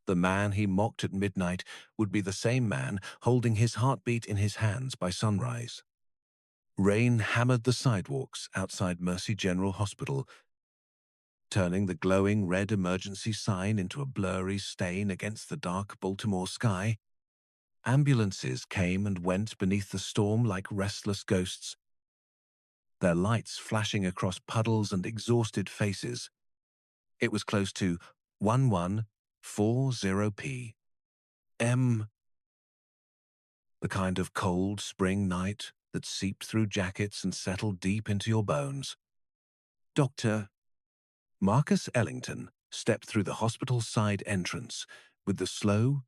The man he mocked at midnight would be the same man holding his heartbeat in his hands by sunrise. Rain hammered the sidewalks outside Mercy General Hospital, turning the glowing red emergency sign into a blurry stain against the dark Baltimore sky. Ambulances came and went beneath the storm like restless ghosts, their lights flashing across puddles and exhausted faces. It was close to 1140 p.m. The kind of cold spring night that seeped through jackets and settled deep into your bones. Dr. Marcus Ellington stepped through the hospital's side entrance with the slow,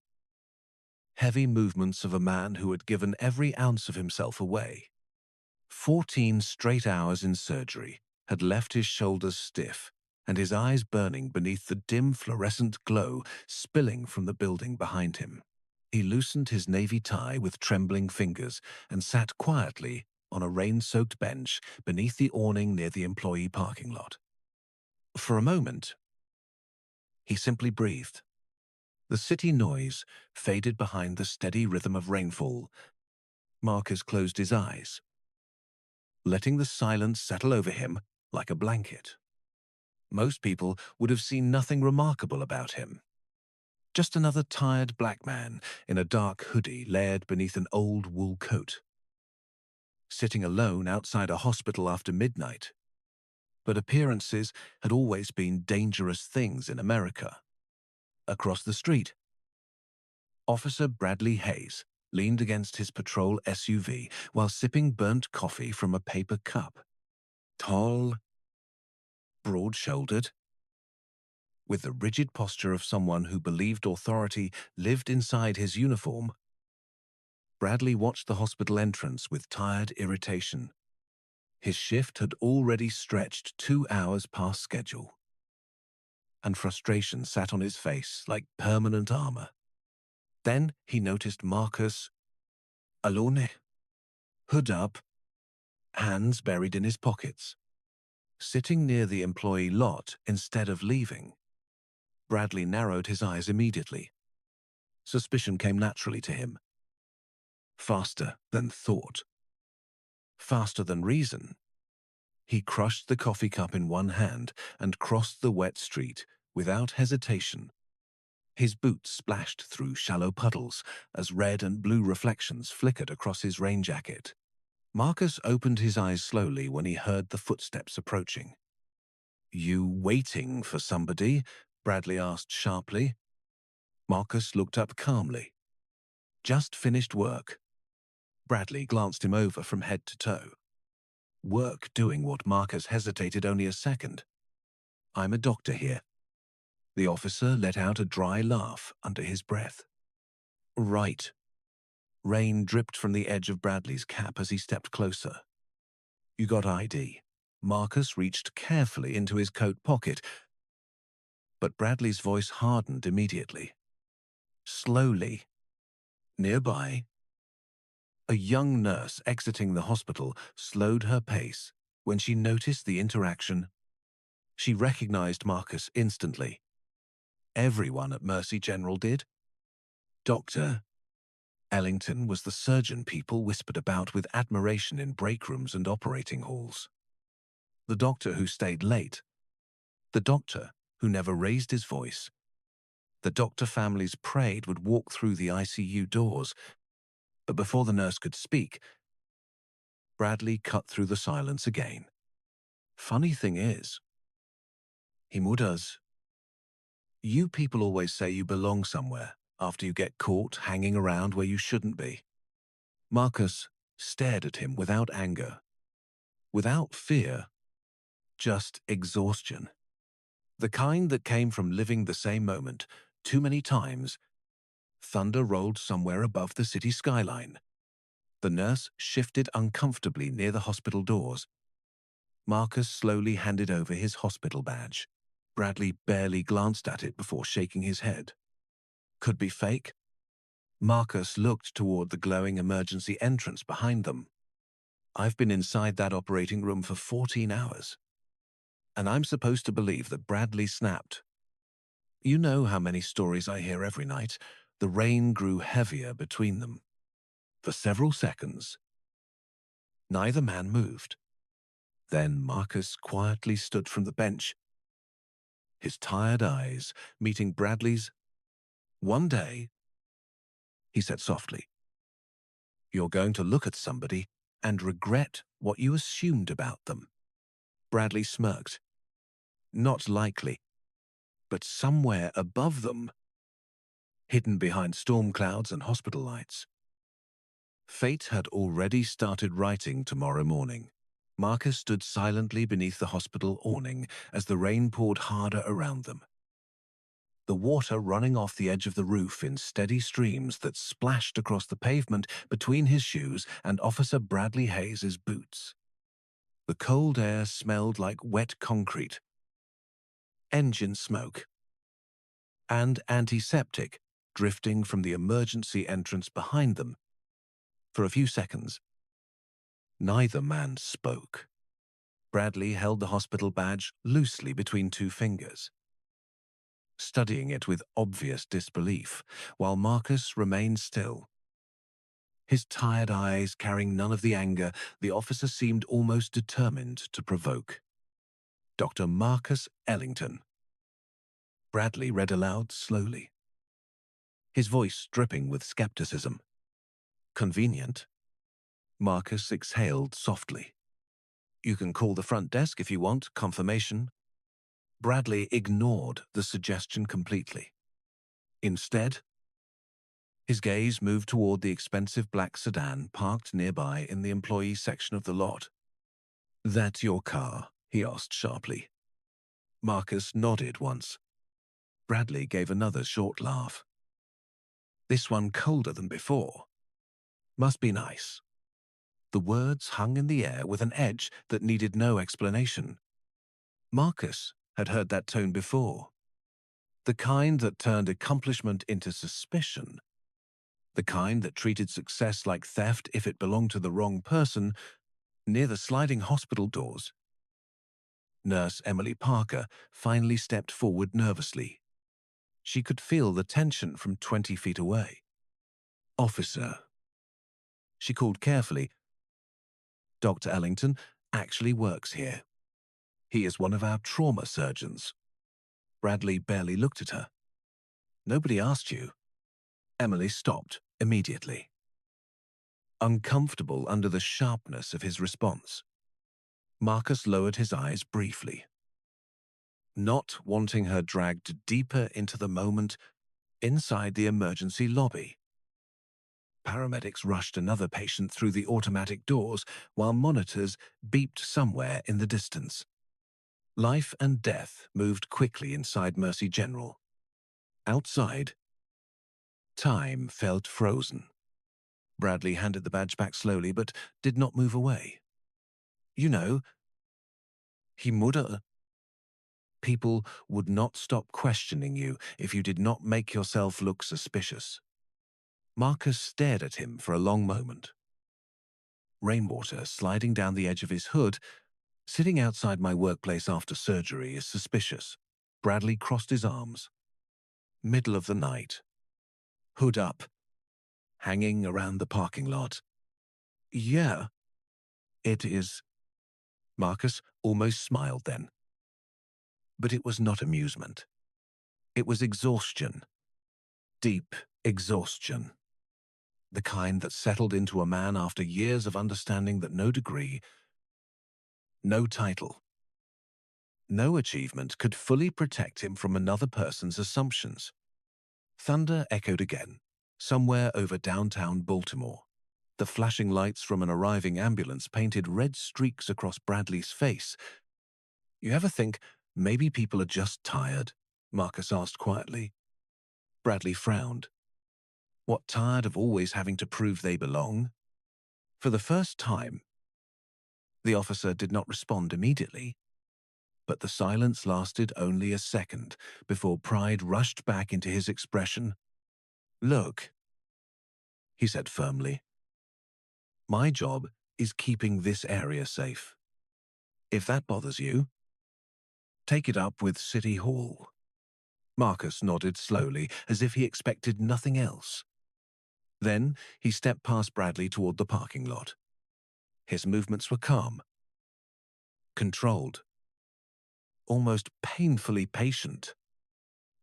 heavy movements of a man who had given every ounce of himself away. 14 straight hours in surgery had left his shoulders stiff and his eyes burning beneath the dim fluorescent glow spilling from the building behind him. He loosened his navy tie with trembling fingers and sat quietly on a rain-soaked bench beneath the awning near the employee parking lot. For a moment, he simply breathed. The city noise faded behind the steady rhythm of rainfall. Marcus closed his eyes, letting the silence settle over him like a blanket. Most people would have seen nothing remarkable about him. Just another tired black man in a dark hoodie layered beneath an old wool coat, sitting alone outside a hospital after midnight. But appearances had always been dangerous things in America. Across the street, Officer Bradley Hayes leaned against his patrol SUV while sipping burnt coffee from a paper cup. Tall, broad-shouldered, with the rigid posture of someone who believed authority lived inside his uniform, Bradley watched the hospital entrance with tired irritation. His shift had already stretched 2 hours past schedule, and frustration sat on his face like permanent armor. Then he noticed Marcus alone, hood up, hands buried in his pockets, sitting near the employee lot instead of leaving. Bradley narrowed his eyes immediately. Suspicion came naturally to him. Faster than thought. Faster than reason. He crushed the coffee cup in one hand and crossed the wet street without hesitation. His boots splashed through shallow puddles as red and blue reflections flickered across his rain jacket. Marcus opened his eyes slowly when he heard the footsteps approaching. "You waiting for somebody?" Bradley asked sharply. Marcus looked up calmly. "Just finished work." Bradley glanced him over from head to toe. Work doing what? Marcus hesitated only a second. "I'm a doctor here." The officer let out a dry laugh under his breath. "Right." Rain dripped from the edge of Bradley's cap as he stepped closer. "You got ID?" Marcus reached carefully into his coat pocket, but Bradley's voice hardened immediately. Slowly. Nearby, a young nurse exiting the hospital slowed her pace when she noticed the interaction. She recognized Marcus instantly. Everyone at Mercy General did. Dr. Ellington was the surgeon people whispered about with admiration in break rooms and operating halls. The doctor who stayed late. The doctor who never raised his voice. The doctor families prayed would walk through the ICU doors. But before the nurse could speak, Bradley cut through the silence again. "Funny thing is," he mutters, "you people always say you belong somewhere after you get caught hanging around where you shouldn't be." Marcus stared at him without anger, without fear, just exhaustion. The kind that came from living the same moment too many times. Thunder rolled somewhere above the city skyline. The nurse shifted uncomfortably near the hospital doors. Marcus slowly handed over his hospital badge. Bradley barely glanced at it before shaking his head. Could be fake. Marcus looked toward the glowing emergency entrance behind them. "I've been inside that operating room for 14 hours. And I'm supposed to believe that Bradley snapped. You know how many stories I hear every night. The rain grew heavier between them. For several seconds, neither man moved. Then Marcus quietly stood from the bench, his tired eyes meeting Bradley's. "One day," he said softly, "you're going to look at somebody and regret what you assumed about them." Bradley smirked. Not likely, but somewhere above them, hidden behind storm clouds and hospital lights. Fate had already started writing tomorrow morning. Marcus stood silently beneath the hospital awning as the rain poured harder around them, the water running off the edge of the roof in steady streams that splashed across the pavement between his shoes and Officer Bradley Hayes's boots. The cold air smelled like wet concrete, engine smoke, and antiseptic drifting from the emergency entrance behind them. For a few seconds, neither man spoke. Bradley held the hospital badge loosely between two fingers, studying it with obvious disbelief, while Marcus remained still. His tired eyes carrying none of the anger the officer seemed almost determined to provoke. "Dr. Marcus Ellington," Bradley read aloud slowly, his voice dripping with skepticism. "Convenient." Marcus exhaled softly. "You can call the front desk if you want confirmation." Bradley ignored the suggestion completely. Instead, his gaze moved toward the expensive black sedan parked nearby in the employee section of the lot. "That your car?" he asked sharply. Marcus nodded once. Bradley gave another short laugh. "This one colder than before. Must be nice." The words hung in the air with an edge that needed no explanation. Marcus had heard that tone before. The kind that turned accomplishment into suspicion. The kind that treated success like theft if it belonged to the wrong person. Near the sliding hospital doors, Nurse Emily Parker finally stepped forward nervously. She could feel the tension from 20 feet away. "Officer," she called carefully, "Dr. Ellington actually works here. He is one of our trauma surgeons." Bradley barely looked at her. "Nobody asked you." Emily stopped immediately, uncomfortable under the sharpness of his response. Marcus lowered his eyes briefly, not wanting her dragged deeper into the moment inside the emergency lobby. Paramedics rushed another patient through the automatic doors while monitors beeped somewhere in the distance. Life and death moved quickly inside Mercy General. Outside, time felt frozen. Bradley handed the badge back slowly but did not move away. "You know," he muttered, "people would not stop questioning you if you did not make yourself look suspicious." Marcus stared at him for a long moment. "Rainwater sliding down the edge of his hood. Sitting outside my workplace after surgery is suspicious." Bradley crossed his arms. Middle of the night. Hood up. Hanging around the parking lot. "Yeah, it is." Marcus almost smiled then. But it was not amusement. It was exhaustion. Deep exhaustion. The kind that settled into a man after years of understanding that no degree, no title, no achievement could fully protect him from another person's assumptions. Thunder echoed again, somewhere over downtown Baltimore. The flashing lights from an arriving ambulance painted red streaks across Bradley's face. "You ever think maybe people are just tired?" Marcus asked quietly. Bradley frowned. "What, tired of always having to prove they belong?" For the first time, the officer did not respond immediately, but the silence lasted only a second before pride rushed back into his expression. "Look," he said firmly, "my job is keeping this area safe. If that bothers you, take it up with City Hall." Marcus nodded slowly, as if he expected nothing else. Then he stepped past Bradley toward the parking lot. His movements were calm, controlled, almost painfully patient.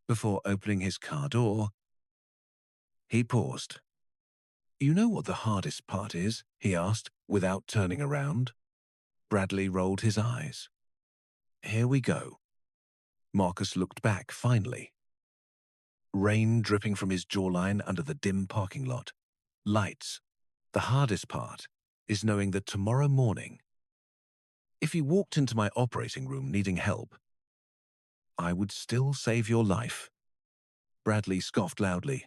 Before opening his car door, he paused. "You know what the hardest part is?" he asked, without turning around. Bradley rolled his eyes. "Here we go." Marcus looked back, finally. Rain dripping from his jawline under the dim parking lot. Lights. The hardest part is knowing that tomorrow morning, if you walked into my operating room needing help, I would still save your life. Bradley scoffed loudly.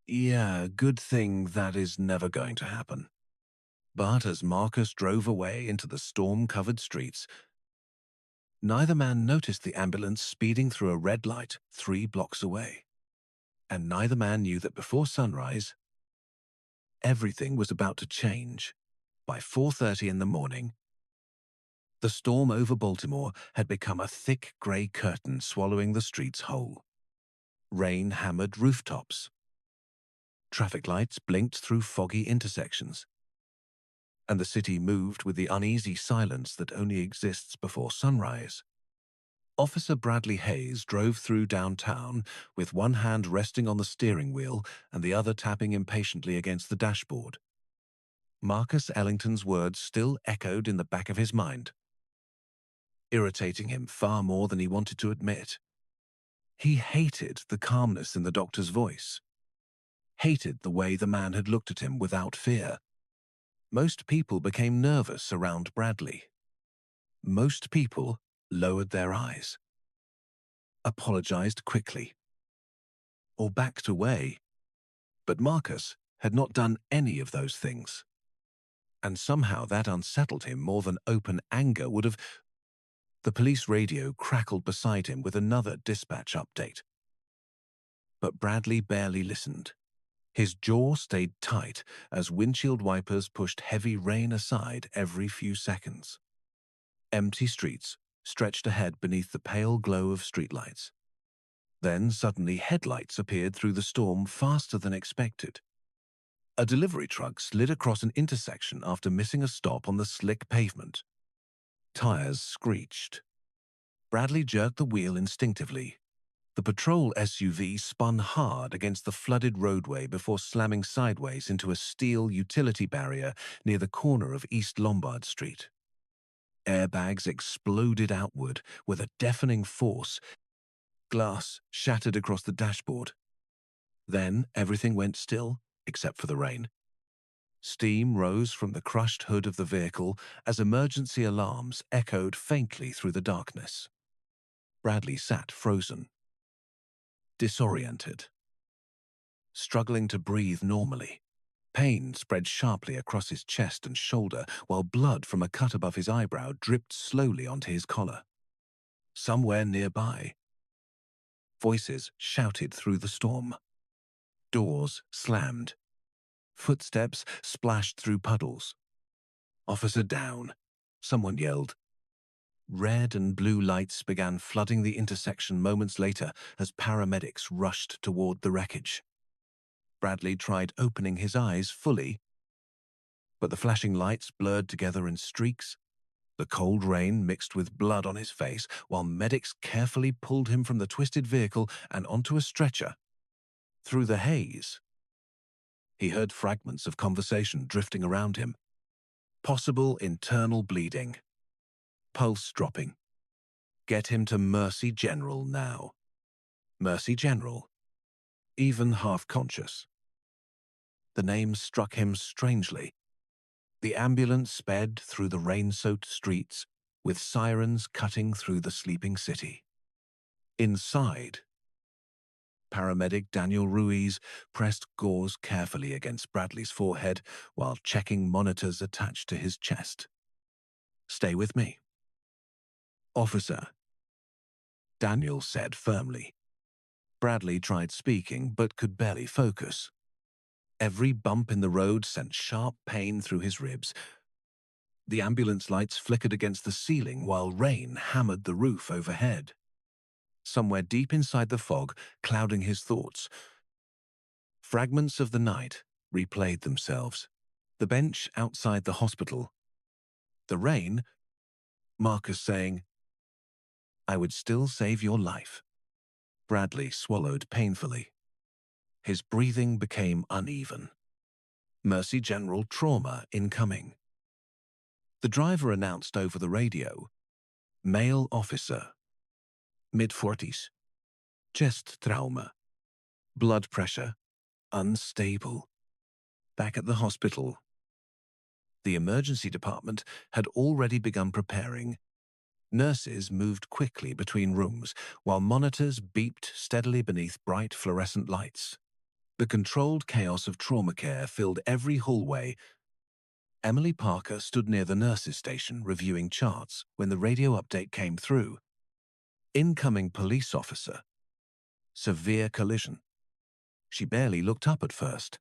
"Yeah, good thing that is never going to happen." But as Marcus drove away into the storm-covered streets, neither man noticed the ambulance speeding through a red light 3 blocks away. And neither man knew that before sunrise, everything was about to change. By 4:30 in the morning, the storm over Baltimore had become a thick grey curtain swallowing the streets whole. Rain hammered rooftops. Traffic lights blinked through foggy intersections. And the city moved with the uneasy silence that only exists before sunrise. Officer Bradley Hayes drove through downtown with one hand resting on the steering wheel and the other tapping impatiently against the dashboard. Marcus Ellington's words still echoed in the back of his mind, irritating him far more than he wanted to admit. He hated the calmness in the doctor's voice, hated the way the man had looked at him without fear. Most people became nervous around Bradley. Most people lowered their eyes, apologized quickly, or backed away. But Marcus had not done any of those things. And somehow that unsettled him more than open anger would have. The police radio crackled beside him with another dispatch update. But Bradley barely listened. His jaw stayed tight as windshield wipers pushed heavy rain aside every few seconds. Empty streets stretched ahead beneath the pale glow of streetlights. Then suddenly headlights appeared through the storm faster than expected. A delivery truck slid across an intersection after missing a stop on the slick pavement. Tires screeched. Bradley jerked the wheel instinctively. The patrol SUV spun hard against the flooded roadway before slamming sideways into a steel utility barrier near the corner of East Lombard Street. Airbags exploded outward with a deafening force. Glass shattered across the dashboard. Then everything went still, except for the rain. Steam rose from the crushed hood of the vehicle as emergency alarms echoed faintly through the darkness. Bradley sat frozen, disoriented, struggling to breathe normally. Pain spread sharply across his chest and shoulder, while blood from a cut above his eyebrow dripped slowly onto his collar. Somewhere nearby, voices shouted through the storm. Doors slammed. Footsteps splashed through puddles. "Officer down," someone yelled. Red and blue lights began flooding the intersection moments later as paramedics rushed toward the wreckage. Bradley tried opening his eyes fully, but the flashing lights blurred together in streaks. The cold rain mixed with blood on his face while medics carefully pulled him from the twisted vehicle and onto a stretcher. Through the haze, he heard fragments of conversation drifting around him. Possible internal bleeding. Pulse dropping. Get him to Mercy General now. Mercy General. Even half-conscious. The name struck him strangely. The ambulance sped through the rain-soaked streets, with sirens cutting through the sleeping city. Inside, paramedic Daniel Ruiz pressed gauze carefully against Bradley's forehead while checking monitors attached to his chest. "Stay with me." "Officer," Daniel said firmly. Bradley tried speaking but could barely focus. Every bump in the road sent sharp pain through his ribs. The ambulance lights flickered against the ceiling while rain hammered the roof overhead. somewhere deep inside the fog, clouding his thoughts. Fragments of the night replayed themselves. The bench outside the hospital. The rain, Marcus saying, "I would still save your life." Bradley swallowed painfully. His breathing became uneven. Mercy General trauma incoming. The driver announced over the radio, "Male officer, mid-40s, chest trauma, blood pressure, unstable." Back at the hospital, the emergency department had already begun preparing. Nurses moved quickly between rooms, while monitors beeped steadily beneath bright fluorescent lights. The controlled chaos of trauma care filled every hallway. Emily Parker stood near the nurses' station reviewing charts when the radio update came through. Incoming police officer. Severe collision. She barely looked up at first.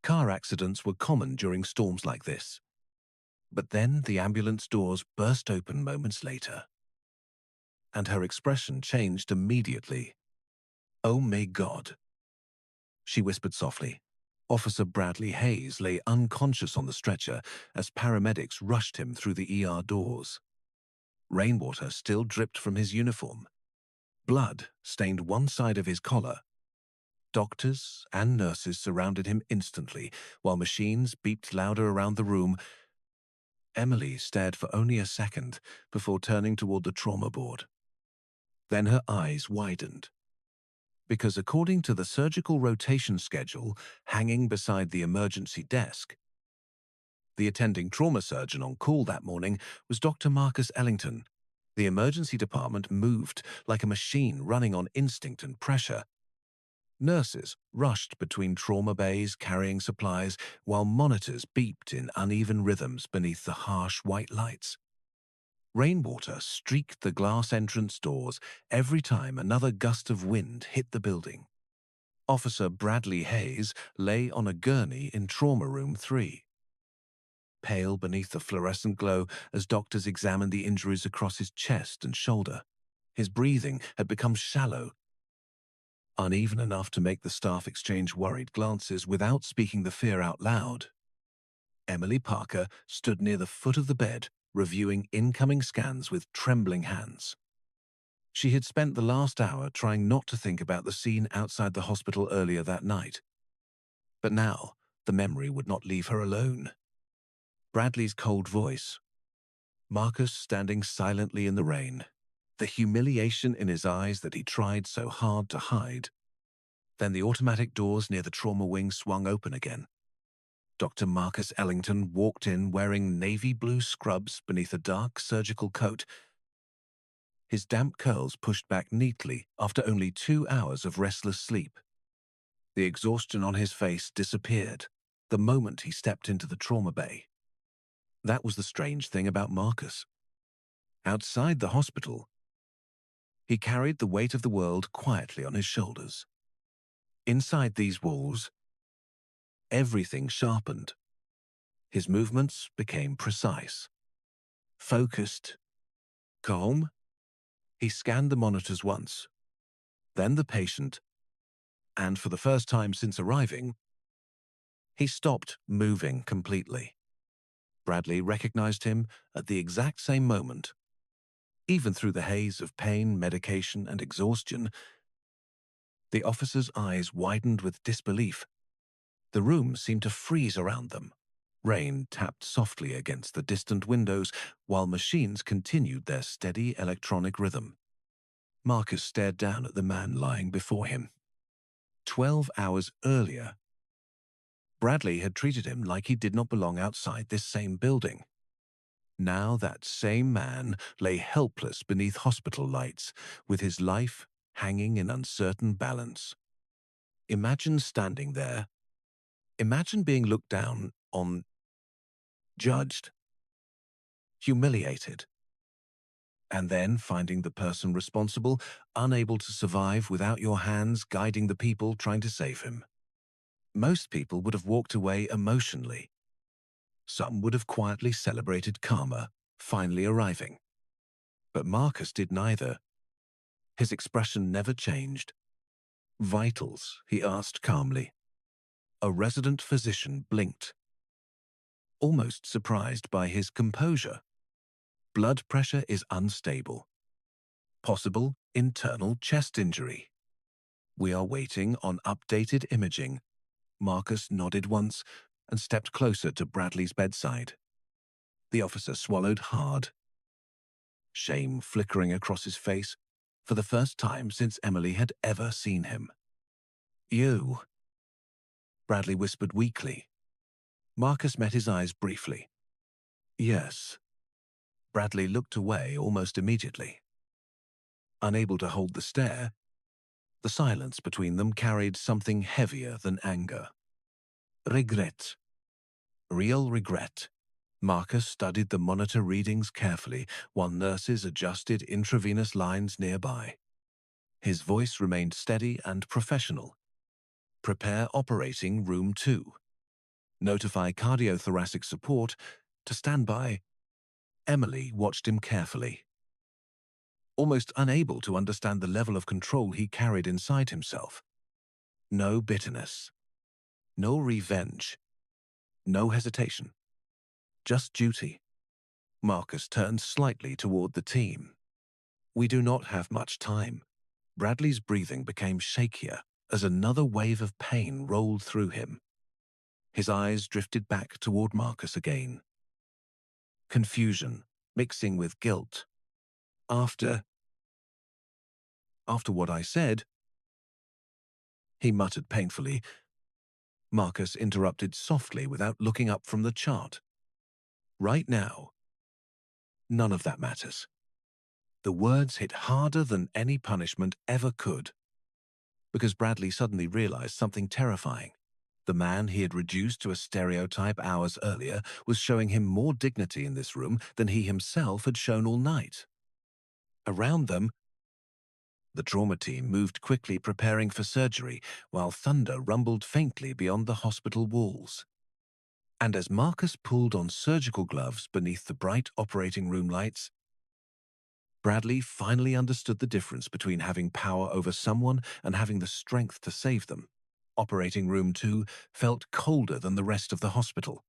Car accidents were common during storms like this. But then the ambulance doors burst open moments later, and her expression changed immediately. "Oh my God," she whispered softly. Officer Bradley Hayes lay unconscious on the stretcher as paramedics rushed him through the ER doors. Rainwater still dripped from his uniform. Blood stained one side of his collar. Doctors and nurses surrounded him instantly, while machines beeped louder around the room. Emily stared for only a second before turning toward the trauma board. Then her eyes widened. Because according to the surgical rotation schedule hanging beside the emergency desk, the attending trauma surgeon on call that morning was Dr. Marcus Ellison. The emergency department moved like a machine running on instinct and pressure. Nurses rushed between trauma bays carrying supplies, while monitors beeped in uneven rhythms beneath the harsh white lights. Rainwater streaked the glass entrance doors every time another gust of wind hit the building. Officer Bradley Hayes lay on a gurney in Trauma Room 3. Pale beneath the fluorescent glow as doctors examined the injuries across his chest and shoulder. His breathing had become shallow, uneven enough to make the staff exchange worried glances without speaking the fear out loud. Emily Parker stood near the foot of the bed, reviewing incoming scans with trembling hands. She had spent the last hour trying not to think about the scene outside the hospital earlier that night. But now, the memory would not leave her alone. Bradley's cold voice. Marcus standing silently in the rain. The humiliation in his eyes that he tried so hard to hide. Then the automatic doors near the trauma wing swung open again. Dr. Marcus Ellington walked in wearing navy blue scrubs beneath a dark surgical coat. His damp curls pushed back neatly after only 2 hours of restless sleep. The exhaustion on his face disappeared the moment he stepped into the trauma bay. That was the strange thing about Marcus. Outside the hospital, he carried the weight of the world quietly on his shoulders. Inside these walls, everything sharpened. His movements became precise, focused, calm. He scanned the monitors once, then the patient, and for the first time since arriving, he stopped moving completely. Bradley recognized him at the exact same moment. Even through the haze of pain, medication, and exhaustion, the officer's eyes widened with disbelief. The room seemed to freeze around them. Rain tapped softly against the distant windows, while machines continued their steady electronic rhythm. Marcus stared down at the man lying before him. 12 hours earlier, Bradley had treated him like he did not belong outside this same building. Now that same man lay helpless beneath hospital lights, with his life hanging in uncertain balance. Imagine standing there. Imagine being looked down on, judged, humiliated, and then finding the person responsible, unable to survive without your hands guiding the people trying to save him. Most people would have walked away emotionally. Some would have quietly celebrated karma finally arriving. But Marcus did neither. His expression never changed. "Vitals?" he asked calmly. A resident physician blinked, almost surprised by his composure. "Blood pressure is unstable. Possible internal chest injury. We are waiting on updated imaging." Marcus nodded once and stepped closer to Bradley's bedside. The officer swallowed hard, shame flickering across his face for the first time since Emily had ever seen him. "You," Bradley whispered weakly. Marcus met his eyes briefly. "Yes." Bradley looked away almost immediately. Unable to hold the stare, the silence between them carried something heavier than anger. Regret. Real regret. Marcus studied the monitor readings carefully while nurses adjusted intravenous lines nearby. His voice remained steady and professional. "Prepare operating room 2. Notify cardiothoracic support to stand by." Emily watched him carefully, almost unable to understand the level of control he carried inside himself. No bitterness. No revenge. No hesitation. Just duty. Marcus turned slightly toward the team. "We do not have much time." Bradley's breathing became shakier as another wave of pain rolled through him. His eyes drifted back toward Marcus again. Confusion, mixing with guilt. After what I said," he muttered painfully. Marcus interrupted softly without looking up from the chart. "Right now, none of that matters." The words hit harder than any punishment ever could, because Bradley suddenly realized something terrifying. The man he had reduced to a stereotype hours earlier was showing him more dignity in this room than he himself had shown all night. Around them, the trauma team moved quickly preparing for surgery, while thunder rumbled faintly beyond the hospital walls. And as Marcus pulled on surgical gloves beneath the bright operating room lights, Bradley finally understood the difference between having power over someone and having the strength to save them. Operating room 2 felt colder than the rest of the hospital.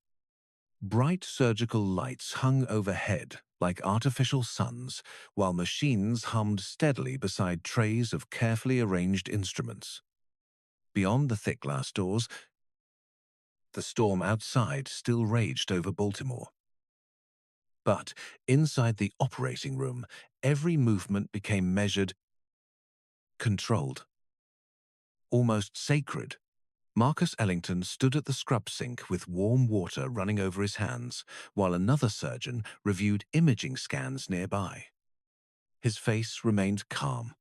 Bright surgical lights hung overhead like artificial suns, while machines hummed steadily beside trays of carefully arranged instruments. Beyond the thick glass doors, the storm outside still raged over Baltimore. But inside the operating room, every movement became measured, controlled, almost sacred. Marcus Ellington stood at the scrub sink with warm water running over his hands, while another surgeon reviewed imaging scans nearby. His face remained calm.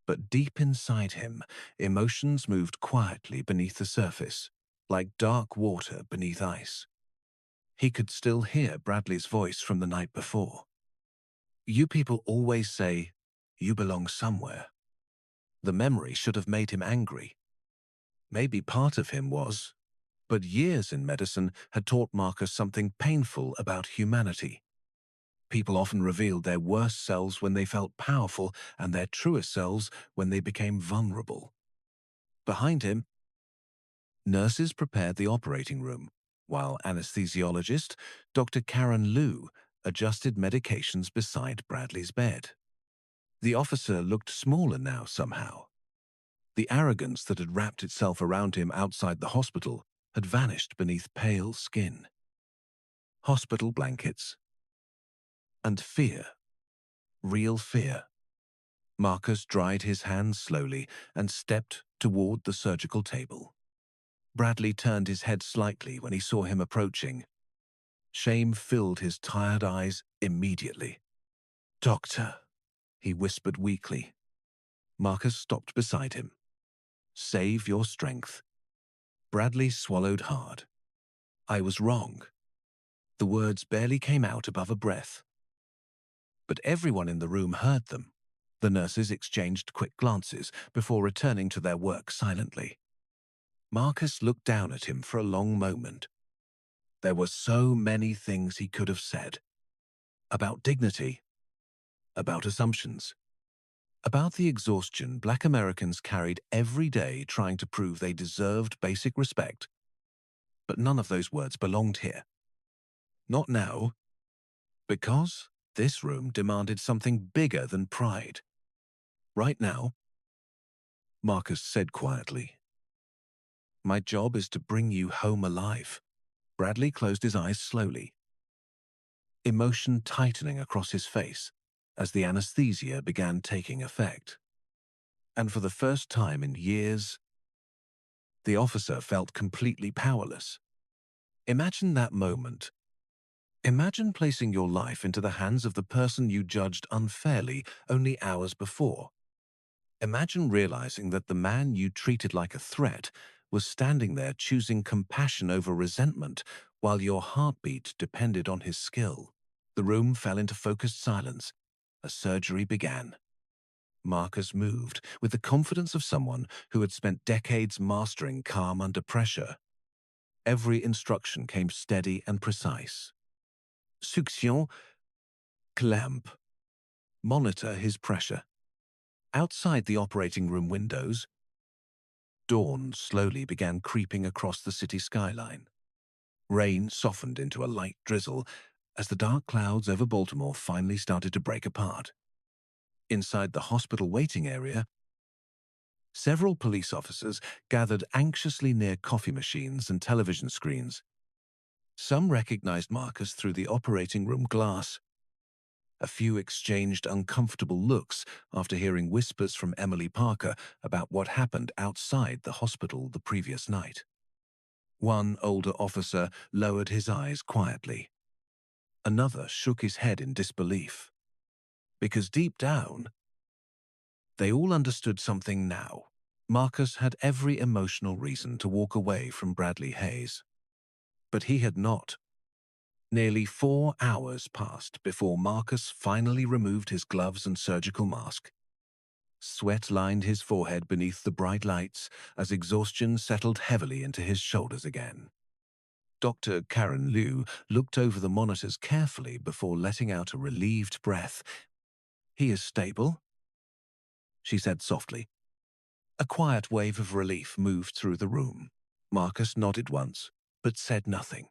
But deep inside him, emotions moved quietly beneath the surface, like dark water beneath ice. He could still hear Bradley's voice from the night before. "You people always say, 'You belong somewhere.'" The memory should have made him angry. Maybe part of him was, but years in medicine had taught Marcus something painful about humanity. People often revealed their worst selves when they felt powerful and their truest selves when they became vulnerable. Behind him, nurses prepared the operating room, while anesthesiologist Dr. Karen Liu adjusted medications beside Bradley's bed. The officer looked smaller now somehow. The arrogance that had wrapped itself around him outside the hospital had vanished beneath pale skin. Hospital blankets. And fear. Real fear. Marcus dried his hands slowly and stepped toward the surgical table. Bradley turned his head slightly when he saw him approaching. Shame filled his tired eyes immediately. "Doctor," he whispered weakly. Marcus stopped beside him. "Save your strength." Bradley swallowed hard. "I was wrong." The words barely came out above a breath. But everyone in the room heard them. The nurses exchanged quick glances before returning to their work silently. Marcus looked down at him for a long moment. There were so many things he could have said. About dignity. About assumptions. About the exhaustion Black Americans carried every day trying to prove they deserved basic respect. But none of those words belonged here. Not now. Because this room demanded something bigger than pride. Right now, Marcus said quietly, "My job is to bring you home alive." Bradley closed his eyes slowly, emotion tightening across his face as the anesthesia began taking effect. And for the first time in years, the officer felt completely powerless. Imagine that moment. Imagine placing your life into the hands of the person you judged unfairly only hours before. Imagine realizing that the man you treated like a threat was standing there choosing compassion over resentment while your heartbeat depended on his skill. The room fell into focused silence. A surgery began. Marcus moved with the confidence of someone who had spent decades mastering calm under pressure. Every instruction came steady and precise. Suction, clamp, monitor his pressure. Outside the operating room windows, dawn slowly began creeping across the city skyline. Rain softened into a light drizzle as the dark clouds over Baltimore finally started to break apart. Inside the hospital waiting area, several police officers gathered anxiously near coffee machines and television screens. Some recognized Marcus through the operating room glass. A few exchanged uncomfortable looks after hearing whispers from Emily Parker about what happened outside the hospital the previous night. One older officer lowered his eyes quietly. Another shook his head in disbelief. Because deep down, they all understood something now. Marcus had every emotional reason to walk away from Bradley Hayes. But he had not. Nearly 4 hours passed before Marcus finally removed his gloves and surgical mask. Sweat lined his forehead beneath the bright lights as exhaustion settled heavily into his shoulders again. Dr. Karen Liu looked over the monitors carefully before letting out a relieved breath. "He is stable," she said softly. A quiet wave of relief moved through the room. Marcus nodded once, but said nothing.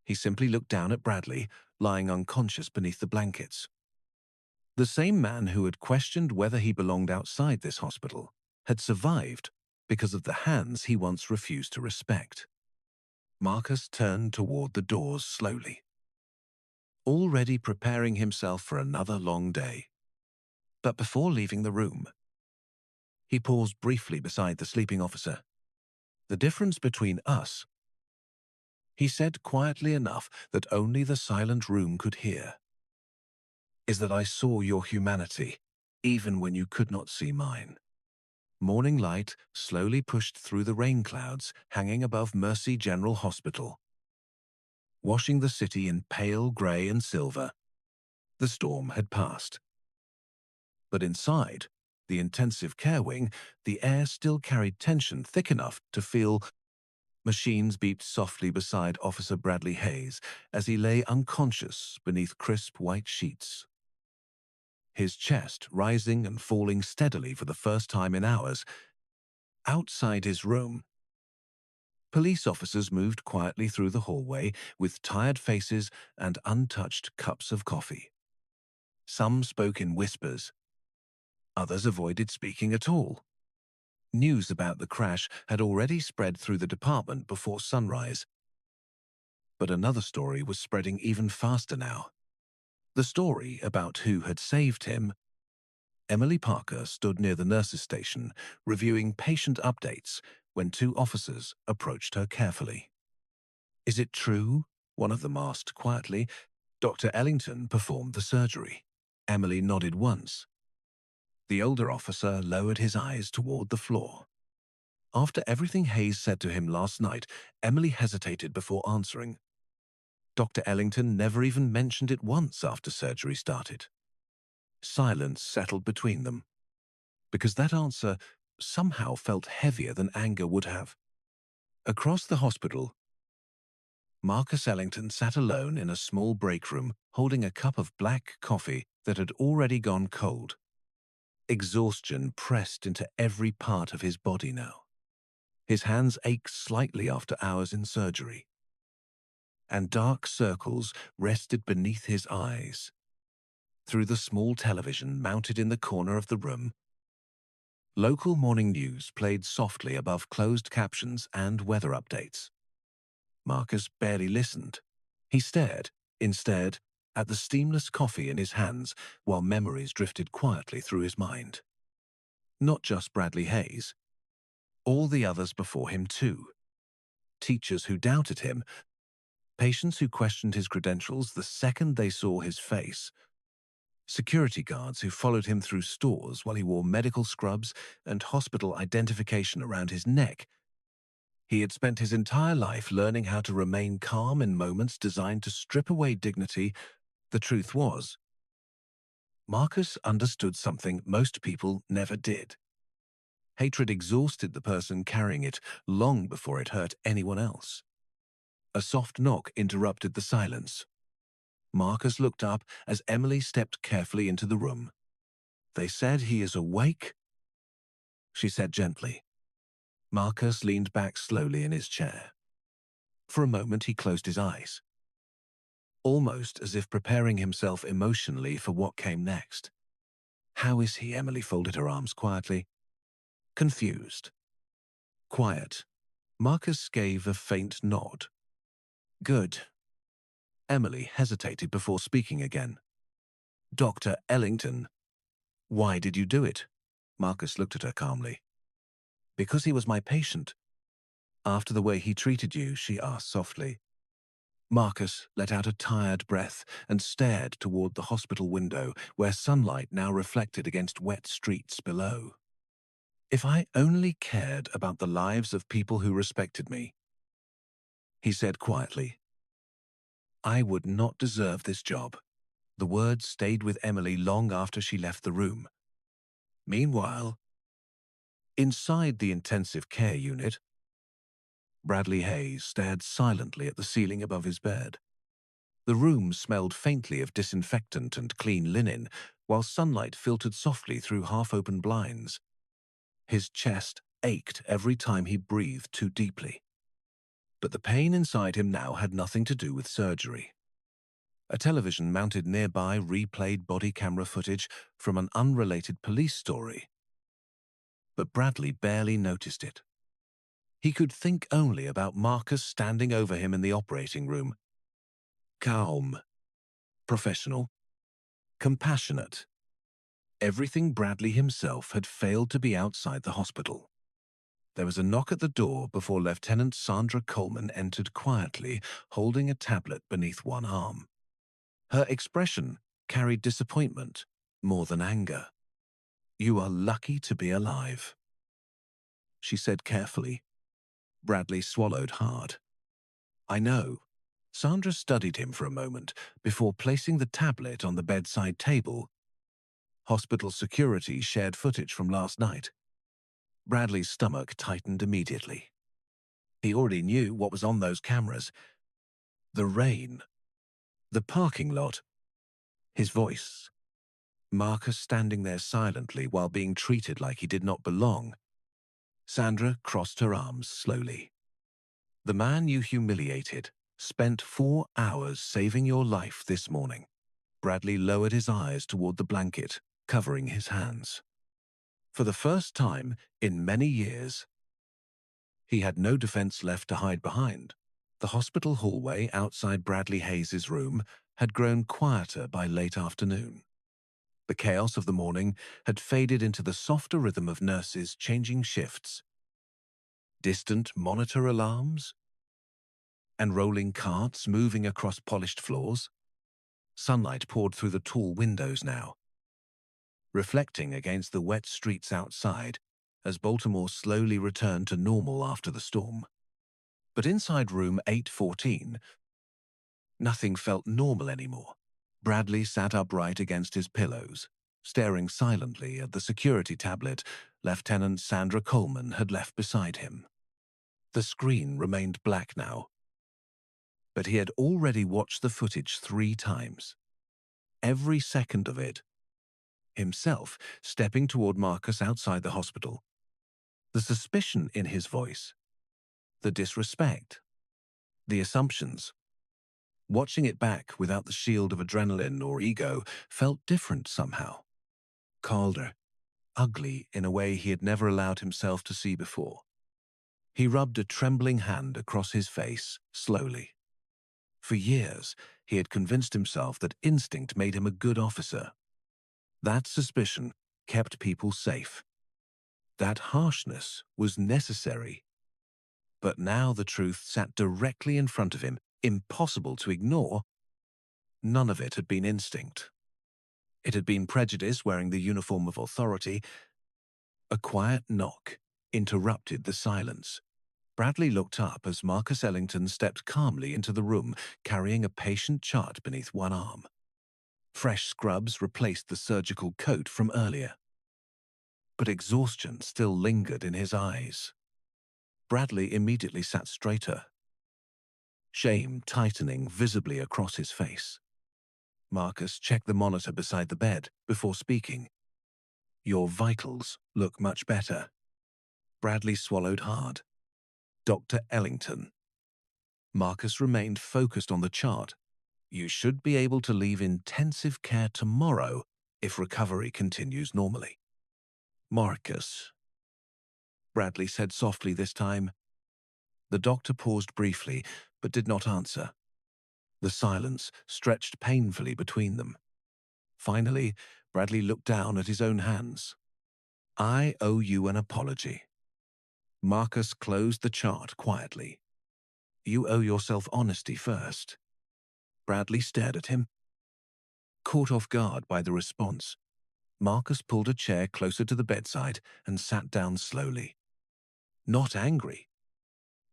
He simply looked down at Bradley, lying unconscious beneath the blankets. The same man who had questioned whether he belonged outside this hospital had survived because of the hands he once refused to respect. Marcus turned toward the doors slowly, already preparing himself for another long day. But before leaving the room, he paused briefly beside the sleeping officer. "The difference between us," he said quietly enough that only the silent room could hear, "is that I saw your humanity, even when you could not see mine." Morning light slowly pushed through the rain clouds hanging above Mercy General Hospital, washing the city in pale gray and silver. The storm had passed. But inside the intensive care wing, the air still carried tension thick enough to feel. Machines beeped softly beside Officer Bradley Hayes as he lay unconscious beneath crisp white sheets. His chest rising and falling steadily for the first time in hours. Outside his room, police officers moved quietly through the hallway with tired faces and untouched cups of coffee. Some spoke in whispers. Others avoided speaking at all. News about the crash had already spread through the department before sunrise. But another story was spreading even faster now. The story about who had saved him. Emily Parker stood near the nurse's station, reviewing patient updates when 2 officers approached her carefully. "Is it true?" one of them asked quietly. "Dr. Ellison performed the surgery." Emily nodded once. The older officer lowered his eyes toward the floor. After everything Hayes said to him last night, Emily hesitated before answering. Dr. Ellington never even mentioned it once after surgery started. Silence settled between them, because that answer somehow felt heavier than anger would have. Across the hospital, Marcus Ellington sat alone in a small break room, holding a cup of black coffee that had already gone cold. Exhaustion pressed into every part of his body now. His hands ached slightly after hours in surgery, and dark circles rested beneath his eyes. Through the small television mounted in the corner of the room, local morning news played softly above closed captions and weather updates. Marcus barely listened. He stared, instead, at the steamless coffee in his hands while memories drifted quietly through his mind. Not just Bradley Hayes. All the others before him, too. Teachers who doubted him, patients who questioned his credentials the second they saw his face, security guards who followed him through stores while he wore medical scrubs and hospital identification around his neck. He had spent his entire life learning how to remain calm in moments designed to strip away dignity. The truth was, Marcus understood something most people never did. Hatred exhausted the person carrying it long before it hurt anyone else. A soft knock interrupted the silence. Marcus looked up as Emily stepped carefully into the room. "They said he is awake?" she said gently. Marcus leaned back slowly in his chair. For a moment he closed his eyes, almost as if preparing himself emotionally for what came next. "How is he?" Emily folded her arms quietly. "Confused. Quiet." Marcus gave a faint nod. "Good." Emily hesitated before speaking again. "Dr. Ellington, why did you do it?" Marcus looked at her calmly. "Because he was my patient. After the way he treated you," she asked softly. Marcus let out a tired breath and stared toward the hospital window where sunlight now reflected against wet streets below. "If I only cared about the lives of people who respected me," he said quietly, "I would not deserve this job." The words stayed with Emily long after she left the room. Meanwhile, inside the intensive care unit, Bradley Hayes stared silently at the ceiling above his bed. The room smelled faintly of disinfectant and clean linen, while sunlight filtered softly through half-open blinds. His chest ached every time he breathed too deeply. But the pain inside him now had nothing to do with surgery. A television mounted nearby replayed body camera footage from an unrelated police story. But Bradley barely noticed it. He could think only about Marcus standing over him in the operating room. Calm, professional, compassionate. Everything Bradley himself had failed to be outside the hospital. There was a knock at the door before Lieutenant Sandra Coleman entered quietly, holding a tablet beneath one arm. Her expression carried disappointment more than anger. "You are lucky to be alive," she said carefully. Bradley swallowed hard. "I know." Sandra studied him for a moment before placing the tablet on the bedside table. Hospital security shared footage from last night. Bradley's stomach tightened immediately. He already knew what was on those cameras. The rain. The parking lot. His voice. Marcus standing there silently while being treated like he did not belong. Sandra crossed her arms slowly. "The man you humiliated spent 4 hours saving your life this morning." Bradley lowered his eyes toward the blanket, covering his hands. For the first time in many years, he had no defense left to hide behind. The hospital hallway outside Bradley Hayes's room had grown quieter by late afternoon. The chaos of the morning had faded into the softer rhythm of nurses changing shifts, distant monitor alarms, and rolling carts moving across polished floors. Sunlight poured through the tall windows now, reflecting against the wet streets outside as Baltimore slowly returned to normal after the storm. But inside room 814, nothing felt normal anymore. Bradley sat upright against his pillows, staring silently at the security tablet Lieutenant Sandra Coleman had left beside him. The screen remained black now, but he had already watched the footage 3 times. Every second of it himself stepping toward Marcus outside the hospital. The suspicion in his voice, the disrespect, the assumptions. Watching it back without the shield of adrenaline or ego felt different somehow. Colder, ugly in a way he had never allowed himself to see before. He rubbed a trembling hand across his face, slowly. For years, he had convinced himself that instinct made him a good officer. That suspicion kept people safe. That harshness was necessary. But now the truth sat directly in front of him, impossible to ignore. None of it had been instinct. It had been prejudice wearing the uniform of authority. A quiet knock interrupted the silence. Bradley looked up as Marcus Ellington stepped calmly into the room, carrying a patient chart beneath one arm. Fresh scrubs replaced the surgical coat from earlier. But exhaustion still lingered in his eyes. Bradley immediately sat straighter, shame tightening visibly across his face. Marcus checked the monitor beside the bed before speaking. "Your vitals look much better." Bradley swallowed hard. "Dr. Ellington." Marcus remained focused on the chart. "You should be able to leave intensive care tomorrow if recovery continues normally." "Marcus," Bradley said softly this time. The doctor paused briefly, but did not answer. The silence stretched painfully between them. Finally, Bradley looked down at his own hands. "I owe you an apology." Marcus closed the chart quietly. "You owe yourself honesty first." Bradley stared at him. Caught off guard by the response, Marcus pulled a chair closer to the bedside and sat down slowly. Not angry,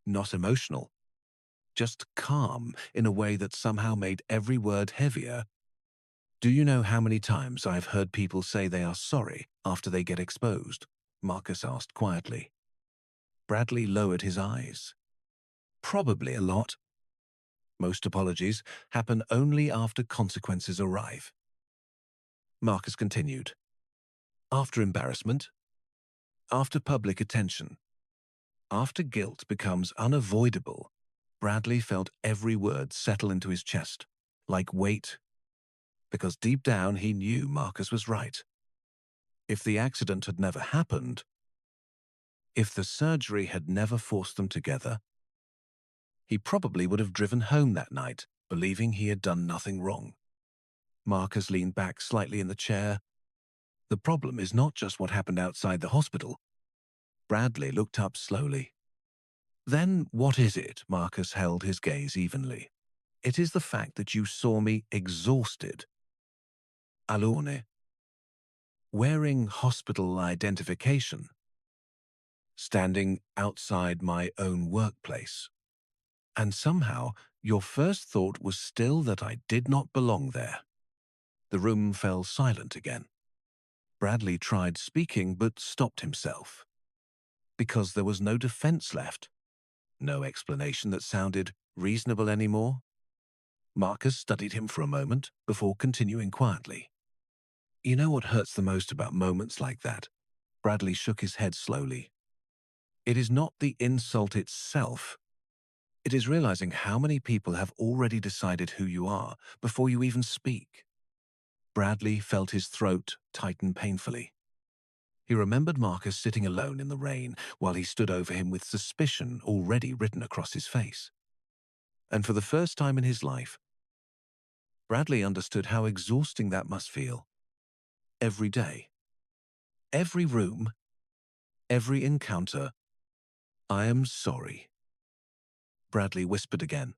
not emotional, just calm in a way that somehow made every word heavier. "Do you know how many times I've heard people say they are sorry after they get exposed?" Marcus asked quietly. Bradley lowered his eyes. "Probably a lot. Most apologies happen only after consequences arrive." Marcus continued. "After embarrassment, after public attention, after guilt becomes unavoidable." Bradley felt every word settle into his chest, like weight, because deep down he knew Marcus was right. If the accident had never happened, if the surgery had never forced them together, he probably would have driven home that night, believing he had done nothing wrong. Marcus leaned back slightly in the chair. "The problem is not just what happened outside the hospital." Bradley looked up slowly. "Then what is it?" Marcus held his gaze evenly. "It is the fact that you saw me exhausted, alone, wearing hospital identification, standing outside my own workplace. And somehow your first thought was still that I did not belong there." The room fell silent again. Bradley tried speaking but stopped himself. Because there was no defense left. No explanation that sounded reasonable anymore. Marcus studied him for a moment before continuing quietly. "You know what hurts the most about moments like that?" Bradley shook his head slowly. "It is not the insult itself. It is realizing how many people have already decided who you are before you even speak." Bradley felt his throat tighten painfully. He remembered Marcus sitting alone in the rain while he stood over him with suspicion already written across his face. And for the first time in his life, Bradley understood how exhausting that must feel. Every day, every room, every encounter. "I am sorry," Bradley whispered again.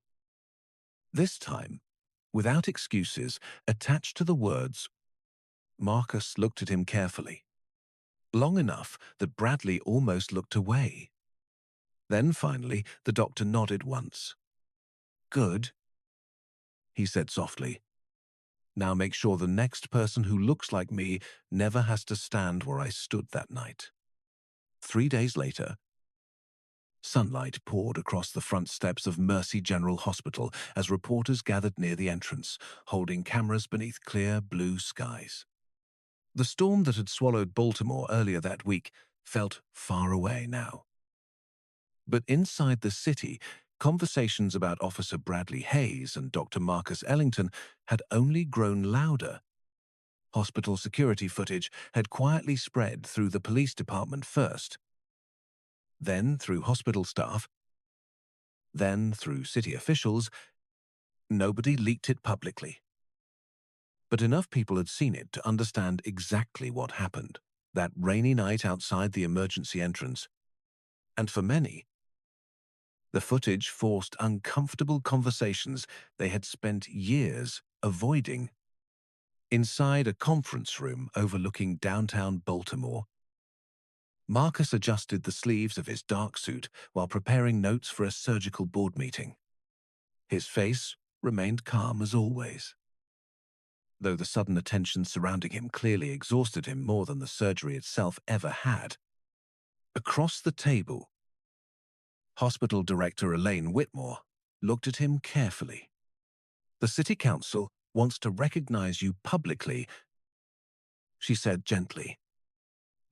This time, without excuses, attached to the words. Marcus looked at him carefully. Long enough that Bradley almost looked away. Then finally, the doctor nodded once. "Good," he said softly. "Now make sure the next person who looks like me never has to stand where I stood that night." 3 days later, sunlight poured across the front steps of Mercy General Hospital as reporters gathered near the entrance, holding cameras beneath clear blue skies. The storm that had swallowed Baltimore earlier that week felt far away now. But inside the city, conversations about Officer Bradley Hayes and Dr. Marcus Ellington had only grown louder. Hospital security footage had quietly spread through the police department first, then through hospital staff, then through city officials. Nobody leaked it publicly. But enough people had seen it to understand exactly what happened that rainy night outside the emergency entrance. And for many, the footage forced uncomfortable conversations they had spent years avoiding. Inside a conference room overlooking downtown Baltimore, Marcus adjusted the sleeves of his dark suit while preparing notes for a surgical board meeting. His face remained calm as always, though the sudden attention surrounding him clearly exhausted him more than the surgery itself ever had. Across the table, Hospital Director Elaine Whitmore looked at him carefully. "The City Council wants to recognize you publicly," she said gently.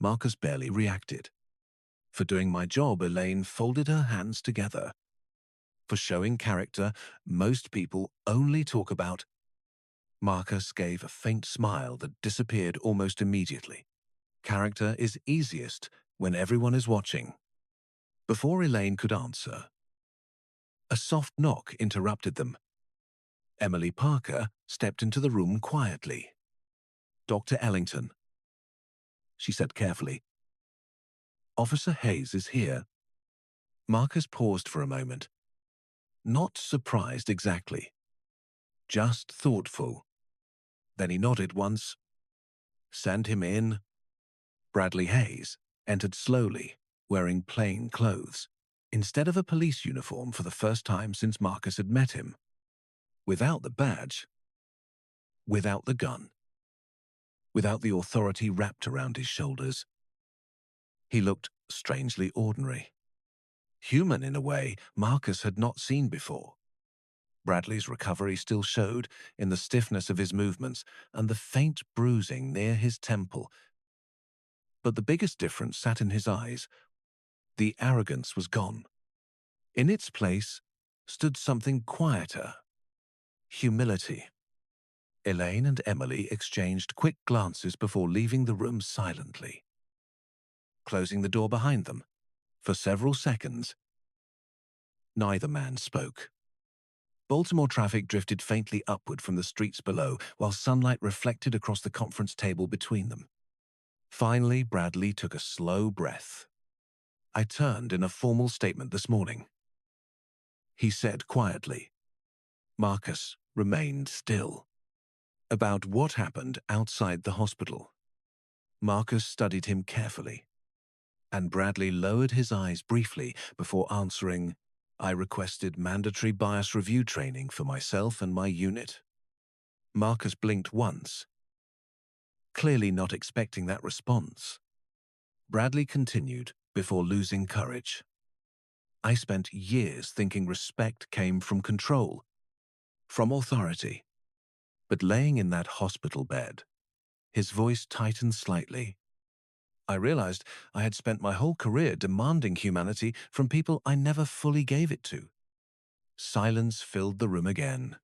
Marcus barely reacted. "For doing my job," Elaine folded her hands together. "For showing character, most people only talk about—" Marcus gave a faint smile that disappeared almost immediately. "Character is easiest when everyone is watching." Before Elaine could answer, a soft knock interrupted them. Emily Parker stepped into the room quietly. "Dr. Ellington," she said carefully, "Officer Hayes is here." Marcus paused for a moment, not surprised exactly, just thoughtful. Then he nodded once. "Send him in." Bradley Hayes entered slowly, wearing plain clothes, instead of a police uniform for the first time since Marcus had met him. Without the badge, without the gun, without the authority wrapped around his shoulders. He looked strangely ordinary. Human in a way Marcus had not seen before. Bradley's recovery still showed in the stiffness of his movements and the faint bruising near his temple. But the biggest difference sat in his eyes. The arrogance was gone. In its place stood something quieter: humility. Elaine and Emily exchanged quick glances before leaving the room silently. Closing the door behind them, for several seconds, neither man spoke. Baltimore traffic drifted faintly upward from the streets below, while sunlight reflected across the conference table between them. Finally, Bradley took a slow breath. "I turned in a formal statement this morning," he said quietly. Marcus remained still. "About what happened outside the hospital." Marcus studied him carefully, and Bradley lowered his eyes briefly before answering, "I requested mandatory bias review training for myself and my unit." Marcus blinked once, clearly not expecting that response. Bradley continued before losing courage. "I spent years thinking respect came from control, from authority. But laying in that hospital bed," his voice tightened slightly, "I realized I had spent my whole career demanding humanity from people I never fully gave it to." Silence filled the room again.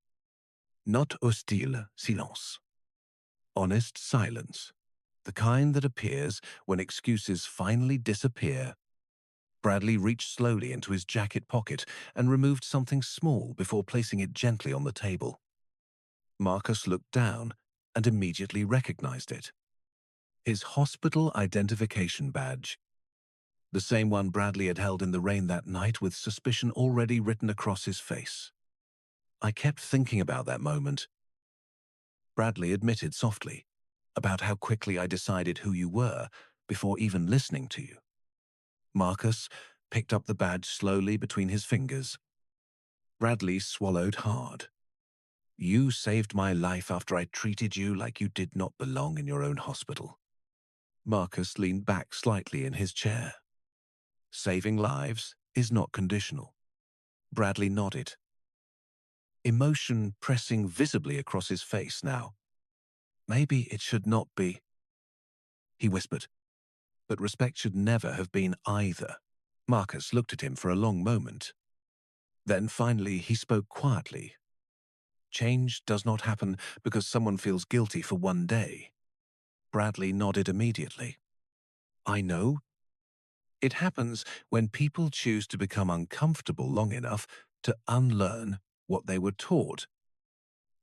Not hostile silence. Honest silence. The kind that appears when excuses finally disappear. Bradley reached slowly into his jacket pocket and removed something small before placing it gently on the table. Marcus looked down and immediately recognized it. His hospital identification badge. The same one Bradley had held in the rain that night, with suspicion already written across his face. "I kept thinking about that moment," Bradley admitted softly, "about how quickly I decided who you were before even listening to you." Marcus picked up the badge slowly between his fingers. Bradley swallowed hard. "You saved my life after I treated you like you did not belong in your own hospital." Marcus leaned back slightly in his chair. "Saving lives is not conditional." Bradley nodded, emotion pressing visibly across his face now. "Maybe it should not be." he whispered, but respect should never have been either. Marcus looked at him for a long moment. Then finally he spoke quietly. Change does not happen because someone feels guilty for one day. Bradley nodded immediately. I know. It happens when people choose to become uncomfortable long enough to unlearn what they were taught.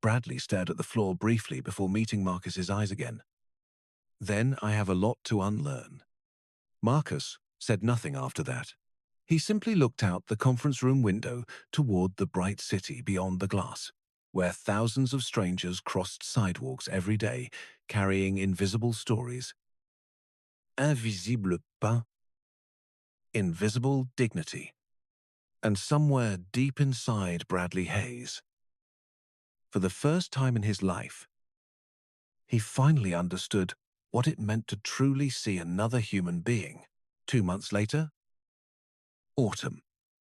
Bradley stared at the floor briefly before meeting Marcus's eyes again. Then I have a lot to unlearn. Marcus said nothing after that. He simply looked out the conference room window toward the bright city beyond the glass, where thousands of strangers crossed sidewalks every day, carrying invisible stories. Invisible pain. Invisible dignity. And somewhere deep inside Bradley Hayes, for the first time in his life, he finally understood what it meant to truly see another human being. 2 months later, autumn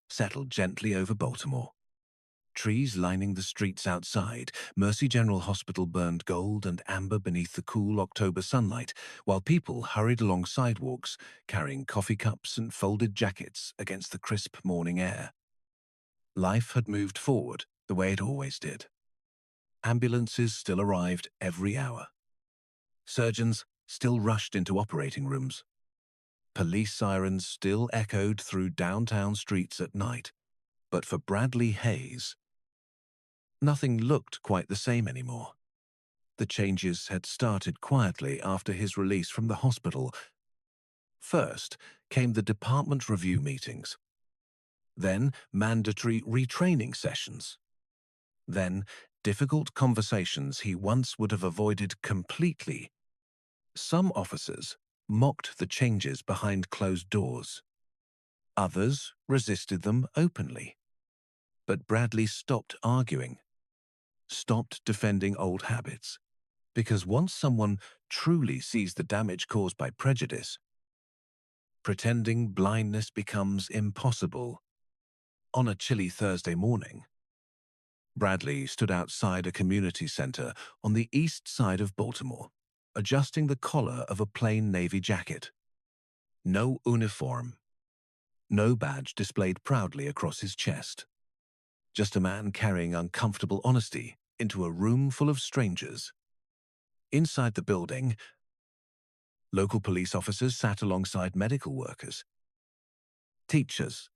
settled gently over Baltimore. Trees lining the streets outside, Mercy General Hospital burned gold and amber beneath the cool October sunlight, while people hurried along sidewalks, carrying coffee cups and folded jackets against the crisp morning air. Life had moved forward the way it always did. Ambulances still arrived every hour. Surgeons still rushed into operating rooms. Police sirens still echoed through downtown streets at night. But for Bradley Hayes, nothing looked quite the same anymore. The changes had started quietly after his release from the hospital. First came the department review meetings. Then mandatory retraining sessions. Then difficult conversations he once would have avoided completely. Some officers mocked the changes behind closed doors. Others resisted them openly. But Bradley stopped arguing, stopped defending old habits, because once someone truly sees the damage caused by prejudice, pretending blindness becomes impossible. On a chilly Thursday morning, Bradley stood outside a community center on the east side of Baltimore, adjusting the collar of a plain navy jacket. No uniform, no badge displayed proudly across his chest. Just a man carrying uncomfortable honesty into a room full of strangers. Inside the building, local police officers sat alongside medical workers, teachers,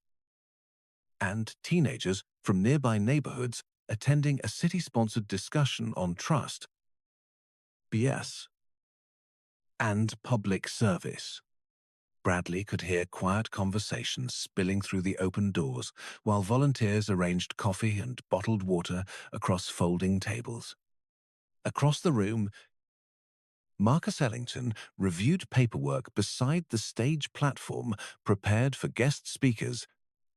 and teenagers from nearby neighborhoods attending a city-sponsored discussion on trust, BS, and public service. Bradley could hear quiet conversations spilling through the open doors while volunteers arranged coffee and bottled water across folding tables. Across the room, Marcus Ellison reviewed paperwork beside the stage platform prepared for guest speakers.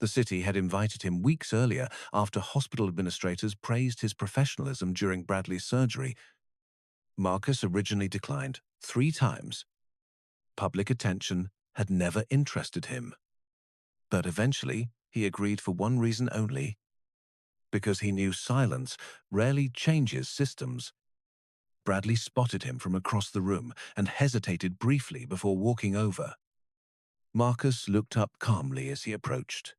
The city had invited him weeks earlier after hospital administrators praised his professionalism during Bradley's surgery. Marcus originally declined 3 times. Public attention had never interested him. But eventually, he agreed for one reason only: because he knew silence rarely changes systems. Bradley spotted him from across the room and hesitated briefly before walking over. Marcus looked up calmly as he approached.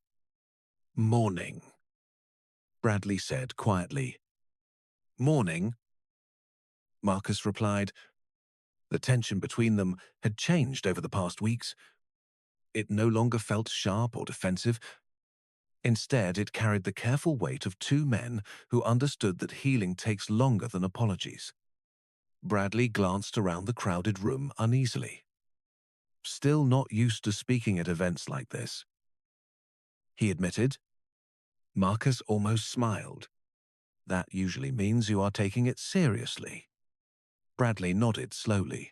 "Morning," Bradley said quietly. "Morning," Marcus replied. The tension between them had changed over the past weeks. It no longer felt sharp or defensive. Instead, it carried the careful weight of 2 men who understood that healing takes longer than apologies. Bradley glanced around the crowded room uneasily. Still not used to speaking at events like this, he admitted. Marcus almost smiled. "That usually means you are taking it seriously." Bradley nodded slowly.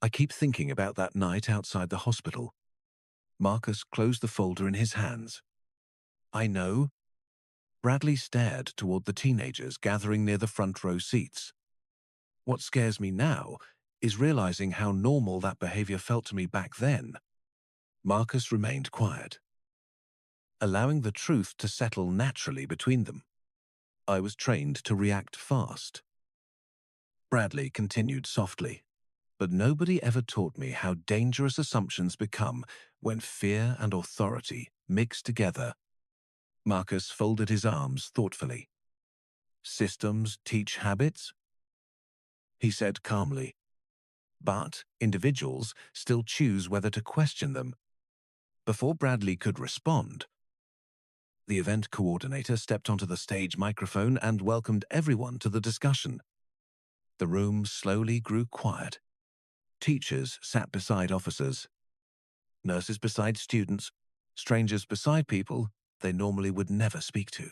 "I keep thinking about that night outside the hospital." Marcus closed the folder in his hands. "I know." Bradley stared toward the teenagers gathering near the front row seats. "What scares me now is realizing how normal that behavior felt to me back then." Marcus remained quiet, allowing the truth to settle naturally between them. "I was trained to react fast." Bradley continued softly. But nobody ever taught me how dangerous assumptions become when fear and authority mix together. Marcus folded his arms thoughtfully. Systems teach habits, he said calmly. But individuals still choose whether to question them. Before Bradley could respond, the event coordinator stepped onto the stage microphone and welcomed everyone to the discussion. The room slowly grew quiet. Teachers sat beside officers, nurses beside students, strangers beside people they normally would never speak to.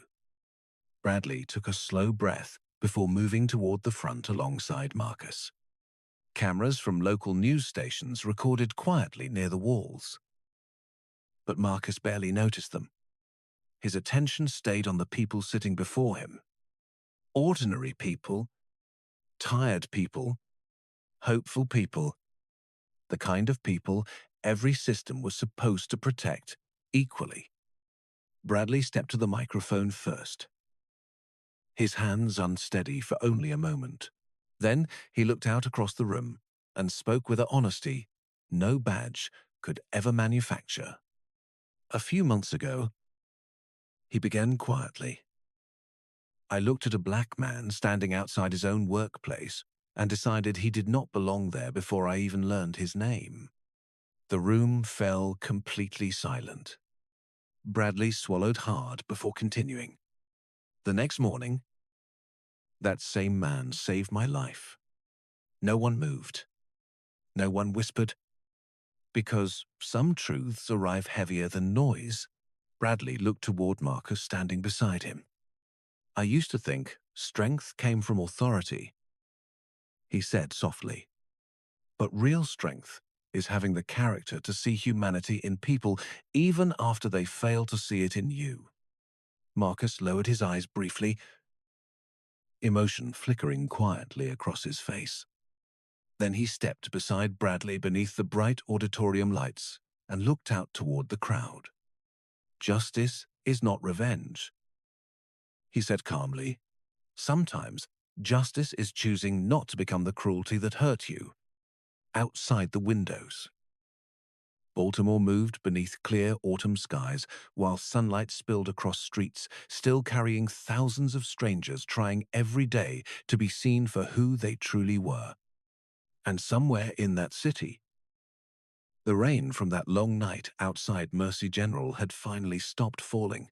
Bradley took a slow breath before moving toward the front alongside Marcus. Cameras from local news stations recorded quietly near the walls. But Marcus barely noticed them. His attention stayed on the people sitting before him. Ordinary people, tired people, hopeful people, the kind of people every system was supposed to protect equally. Bradley stepped to the microphone first, his hands unsteady for only a moment. Then he looked out across the room and spoke with an honesty no badge could ever manufacture. A few months ago, he began quietly. I looked at a black man standing outside his own workplace and decided he did not belong there before I even learned his name. The room fell completely silent. Bradley swallowed hard before continuing. The next morning, that same man saved my life. No one moved. No one whispered. Because some truths arrive heavier than noise. Bradley looked toward Marcus standing beside him. I used to think strength came from authority, he said softly. But real strength is having the character to see humanity in people even after they fail to see it in you. Marcus lowered his eyes briefly, emotion flickering quietly across his face. Then he stepped beside Bradley beneath the bright auditorium lights and looked out toward the crowd. Justice is not revenge, he said calmly. Sometimes justice is choosing not to become the cruelty that hurt you. Outside the windows, Baltimore moved beneath clear autumn skies while sunlight spilled across streets, still carrying thousands of strangers trying every day to be seen for who they truly were. And somewhere in that city, the rain from that long night outside Mercy General had finally stopped falling.